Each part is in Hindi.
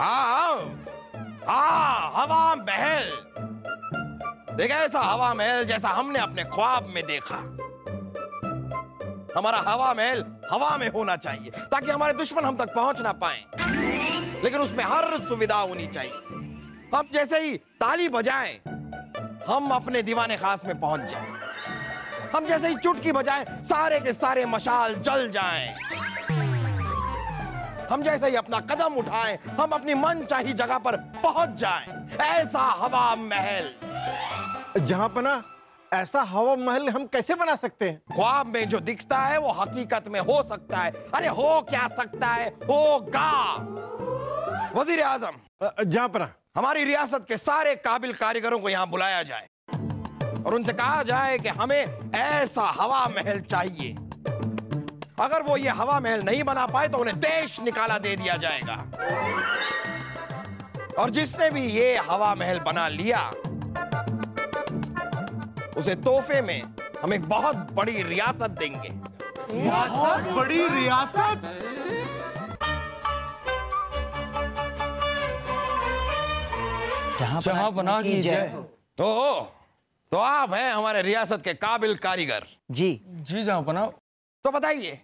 हाँ हाँ, हवा महल। देखा ऐसा हवा महल जैसा हमने अपने ख्वाब में देखा। हमारा हवा महल हवा में होना चाहिए ताकि हमारे दुश्मन हम तक पहुंच ना पाए, लेकिन उसमें हर सुविधा होनी चाहिए। हम जैसे ही ताली बजाएं हम अपने दीवाने खास में पहुंच जाएं। हम जैसे ही चुटकी बजाएं सारे के सारे मशाल जल जाएं। हम जैसे ही अपना कदम उठाएं हम अपनी मनचाही जगह पर पहुंच जाएं। ऐसा हवा महल। जहांपना, ऐसा हवा महल हम कैसे बना सकते हैं? ख्वाब में जो दिखता है वो हकीकत में हो सकता है। अरे हो क्या सकता है, होगा। वजीर आजम, जहांपना, हमारी रियासत के सारे काबिल कारीगरों को यहां बुलाया जाए और उनसे कहा जाए कि हमें ऐसा हवा महल चाहिए। अगर वो ये हवा महल नहीं बना पाए तो उन्हें देश निकाला दे दिया जाएगा। और जिसने भी ये हवा महल बना लिया उसे तोहफे में हम एक बहुत बड़ी रियासत देंगे। बहुत बड़ी रियासत? जहांपना की जय। तो आप हैं हमारे रियासत के काबिल कारीगर। जी जहांपना। तो बताइए,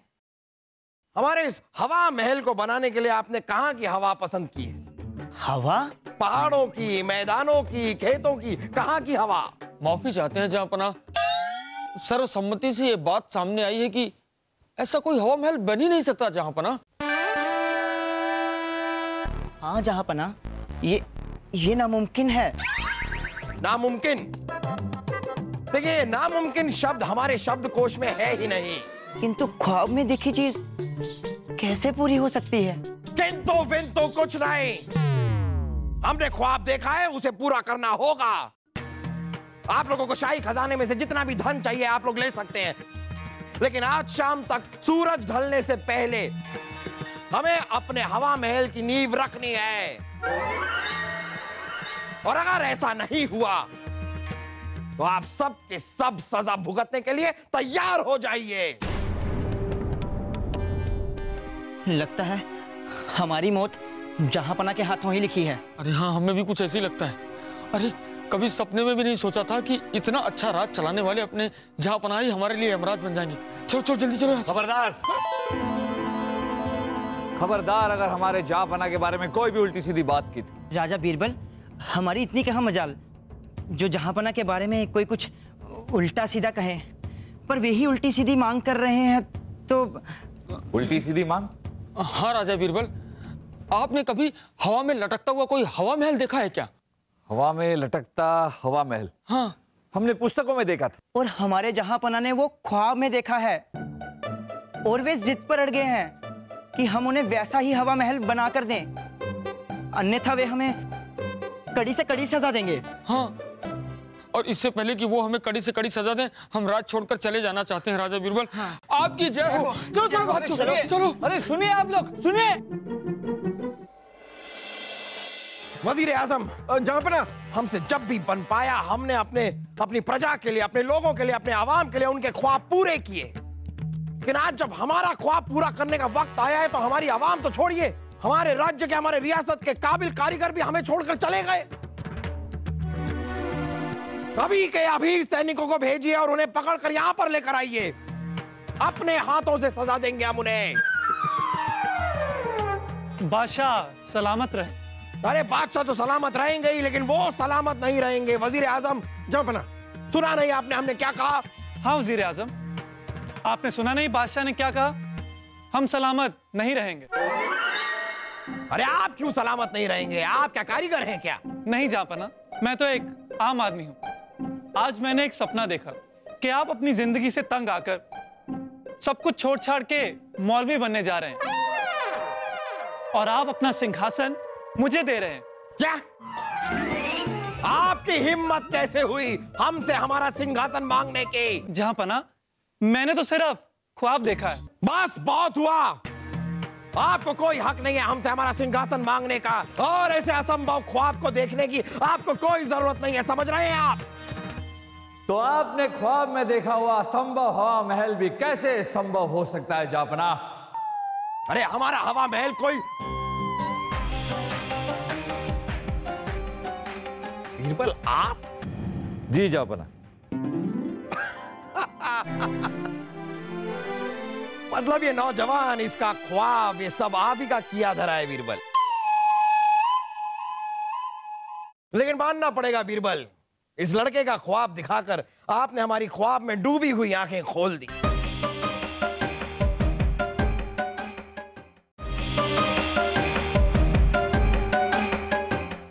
हमारे इस हवा महल को बनाने के लिए आपने कहां की हवा पसंद की है? हवा? पहाड़ों की, मैदानों की, खेतों की, कहां की हवा? माफी चाहते हैं जहांपना, सर्वसम्मति से ये बात सामने आई है कि ऐसा कोई हवा महल बन ही नहीं सकता जहांपना। हाँ जहांपना, ये नामुमकिन है। नामुमकिन? देखिए, नामुमकिन शब्द हमारे शब्दकोश में है ही नहीं। किंतु ख्वाब में देखी चीज कैसे पूरी हो सकती है? किंतु विंतु कुछ नहीं। हमने ख्वाब देखा है, उसे पूरा करना होगा। आप लोगों को शाही खजाने में से जितना भी धन चाहिए आप लोग ले सकते हैं, लेकिन आज शाम तक सूरज ढलने से पहले हमें अपने हवा महल की नींव रखनी है। और अगर ऐसा नहीं हुआ तो आप सब के सब सजा भुगतने के लिए तैयार हो जाइए। लगता है हमारी मौत जहांपना के हाथों ही लिखी है। अरे हाँ, हमें भी कुछ ऐसे ही लगता है। अरे कभी सपने में भी नहीं सोचा था कि इतना अच्छा राज चलाने वाले अपने जहांपना ही हमारे लिए यमराज बन जाएंगे। चलो चलो जल्दी चलो। खबरदार, खबरदार, अगर हमारे जहांपना के बारे में कोई भी उल्टी सीधी बात की थी। राजा बीरबल, हमारी इतनी कहाँ मजाल जो जहांपना के बारे में कोई कुछ उल्टा सीधा कहे, पर वे ही उल्टी सीधी मांग कर रहे हैं तो। उल्टी सीधी मांग? हाँ राजा बीरबल, आपने कभी हवा में लटकता हुआ कोई हवा महल देखा है क्या? हवा में लटकता हवा महल? हाँ, हमने पुस्तकों में देखा था। और हमारे जहांपना ने वो ख्वाब में देखा है और वे जिद पर अड़ गए हैं कि हम उन्हें वैसा ही हवा महल बनाकर दें, अन्यथा वे हमें कड़ी से कड़ी सजा देंगे। हाँ, और इससे पहले कि वो हमें कड़ी से कड़ी सजा दें, हम राज छोड़कर चले जाना चाहते हैं राजा बीरबल। हाँ। आपकी जय हो। चलो चलो चलो चलो। अरे सुनिए आप लोग, सुनिए। वजीर आजम, जहांपना, हमसे जब भी बन पाया हमने अपनी प्रजा के लिए, अपने लोगों के लिए, अपने आवाम के लिए उनके ख्वाब पूरे किए। लेकिन आज जब हमारा ख्वाब पूरा करने का वक्त आया है तो हमारी आवाम तो छोड़िए, हमारे राज्य के, हमारे रियासत के काबिल कारीगर भी हमें छोड़कर चले गए। अभी के अभी सैनिकों को भेजिए और उन्हें पकड़कर यहां पर लेकर आइए। अपने हाथों से सजा देंगे हम उन्हें। बादशाह सलामत रहे। अरे बादशाह तो सलामत रहेंगे ही, लेकिन वो सलामत नहीं रहेंगे। वजीर आजम, जहांपना, सुना नहीं आपने हमने क्या कहा? हाँ वजीर आजम, आपने सुना नहीं बादशाह ने क्या कहा? हम सलामत नहीं रहेंगे। अरे आप क्यों सलामत नहीं रहेंगे? आप क्या कारीगर हैं क्या? नहीं जहांपना, मैं तो एक आम आदमी हूं। आज मैंने एक सपना देखा कि आप अपनी जिंदगी से तंग आकर सब कुछ छोड़ छाड़ के मौलवी बनने जा रहे हैं और आप अपना सिंहासन मुझे दे रहे हैं। क्या? आपकी हिम्मत कैसे हुई हमसे हमारा सिंहासन मांगने की? जहांपना, मैंने तो सिर्फ ख्वाब देखा है। बस बहुत हुआ। आपको कोई हक नहीं है हमसे हमारा सिंहासन मांगने का, और ऐसे असंभव ख्वाब को देखने की आपको कोई जरूरत नहीं है। समझ रहे हैं आप? तो आपने ख्वाब में देखा हुआ असंभव हवा महल भी कैसे संभव हो सकता है जहांपना? अरे हमारा हवा महल कोई बीरबल आप? जी जहांपना। मतलब ये नौजवान, इसका ख्वाब, ये सब आप ही का किया धरा है बीरबल। लेकिन मानना पड़ेगा बीरबल, इस लड़के का ख्वाब दिखाकर आपने हमारी ख्वाब में डूबी हुई आंखें खोल दी।